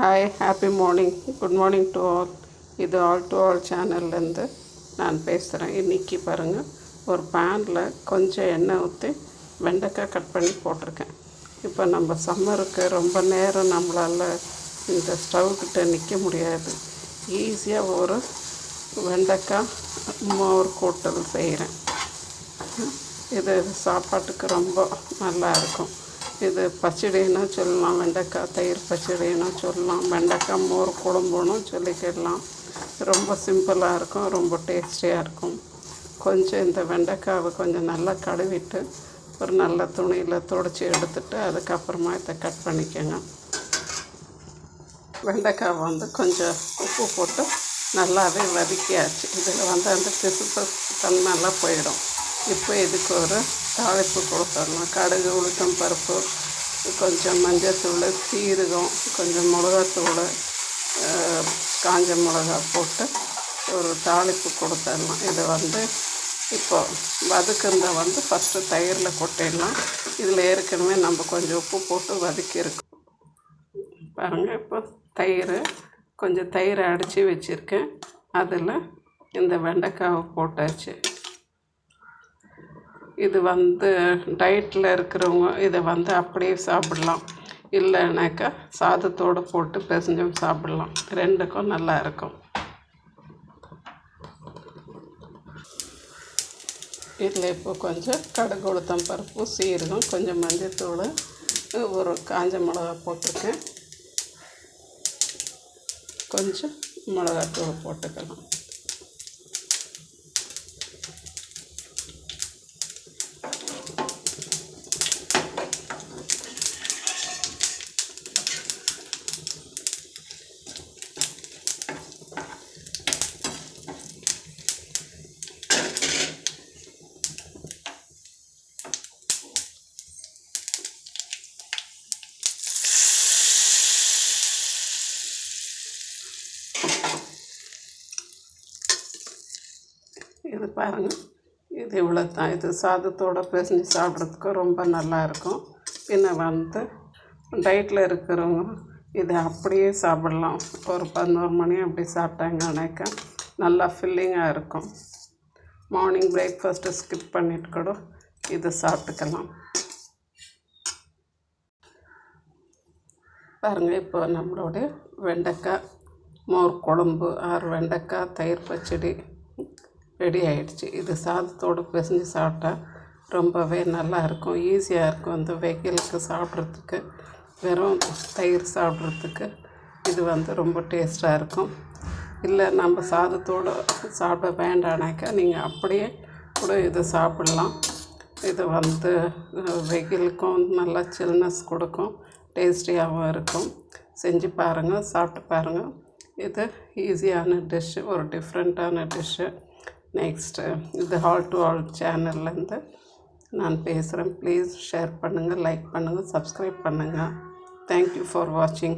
Hi happy morning good morning to all. இது all to all சேனல்லேருந்து நான் பேசுகிறேன். இன்றைக்கி பாருங்கள், ஒரு பேனில் கொஞ்சம் எண்ணெய் ஊற்றி வெண்டைக்காய் கட் பண்ணி போட்டிருக்கேன். இப்போ நம்ம சம்மருக்கு ரொம்ப நேரம் நம்மளால் இந்த ஸ்டவ்கிட்ட நிற்க முடியாது. ஈஸியாக ஒரு வெண்டைக்காய் மோர் கூட்டல் செய்கிறேன். இது சாப்பாட்டுக்கு ரொம்ப நல்லா இருக்கும். இது பச்சடின்னு சொல்லலாம், வெண்டைக்காய் தயிர் பச்சடின்னு சொல்லலாம், வெண்டைக்காய் மோர் குழம்புன்னு சொல்லிக்கிடலாம். ரொம்ப சிம்பிளாக இருக்கும், ரொம்ப டேஸ்டியாக இருக்கும். கொஞ்சம் இந்த வெண்டைக்காவை கொஞ்சம் நல்லா கழுவிட்டு ஒரு நல்ல துணியில் துடைச்சி எடுத்துட்டு அதுக்கப்புறமா இதை கட் பண்ணிக்கோங்க. வெண்டைக்காவை கொஞ்சம் உப்பு போட்டு நல்லாவே வதக்கியாச்சு. இதில் அந்த பிசுப்பு தன்மைலாம் போயிடும். இப்போ இதுக்கு ஒரு தாளிப்பு கொடுத்துடலாம். கடுகு, உளுத்தம் பருப்பு, கொஞ்சம் மஞ்சத்தூள், சீரகம், கொஞ்சம் மிளகாத்தூள், காஞ்ச மிளகா போட்டு ஒரு தாளிப்பு கொடுத்துடலாம். இதை இப்போ வதக்குறத ஃபஸ்ட்டு தயிரில் கொட்டிடலாம். இதில் ஏற்கனவே நம்ம கொஞ்சம் உப்பு போட்டு வதக்கியிருக்கோம் பாருங்கள். இப்போ கொஞ்சம் தயிரை அடித்து வச்சுருக்கேன். அதில் இந்த வெண்டைக்காவை போட்டாச்சு. இது டயட்டில் இருக்கிறவங்க இதை அப்படியே சாப்பிடலாம், இல்லைனாக்கா சாதத்தோடு போட்டு பிசைஞ்சும் சாப்பிடலாம். ரெண்டுக்கும் நல்லா இருக்கும். இதில் இப்போ கொஞ்சம் கடுகு, உளுத்தம் பருப்பு, சீரகம், கொஞ்சம் மஞ்சத்தூள், ஒரு காஞ்ச மிளகா போட்டிருக்கேன். கொஞ்சம் மிளகாத்தூள் போட்டுக்கலாம். இது பாருங்கள், இது இவ்வளோ தான். இது சாதத்தோடு பிசைஞ்சு சாப்பிட்றதுக்கு ரொம்ப நல்லாயிருக்கும். பின்ன டயட்டில் இருக்கிறவங்க இதை அப்படியே சாப்பிட்லாம். ஒரு 11 மணி அப்படி சாப்பிட்டாங்கனாக்கா நல்லா ஃபில்லிங்காக இருக்கும். மார்னிங் பிரேக்ஃபாஸ்ட்டை ஸ்கிப் பண்ணிட்டு கூட இதை சாப்பிட்டுக்கலாம். பாருங்கள், இப்போ நம்மளுடைய வெண்டைக்காய் மோர் குழம்பு வெண்டைக்காய் தயிர் பச்சடி ரெடி ஆகிடுச்சு. இது சாதத்தோடு பிசைஞ்சு சாப்பிட்டா ரொம்பவே நல்லா இருக்கும், ஈஸியாக இருக்கும். வெயிலுக்கு சாப்பிட்றதுக்கு, வெறும் தயிர் சாப்பிட்றதுக்கு இது ரொம்ப டேஸ்ட்டாக இருக்கும். இல்லை நம்ம சாதத்தோடு சாப்பிட வேண்டானாக்கா நீங்கள் அப்படியே கூட இதை சாப்பிட்லாம். இது வெயிலுக்கும் நல்லா சில்னஸ் கொடுக்கும், டேஸ்டியாகவும் இருக்கும். செஞ்சு பாருங்கள், சாப்பிட்டு பாருங்கள். இது ஈஸியான டிஷ்ஷு, ஒரு டிஃப்ரெண்ட்டான டிஷ்ஷு. நெக்ஸ்ட்டு இது ஆல் டு ஆல் சேனல்லேருந்து நான் பேசுகிறேன். ப்ளீஸ் ஷேர் பண்ணுங்கள், லைக் பண்ணுங்கள், சப்ஸ்கிரைப் பண்ணுங்கள். தேங்க்யூ ஃபார் வாட்சிங்.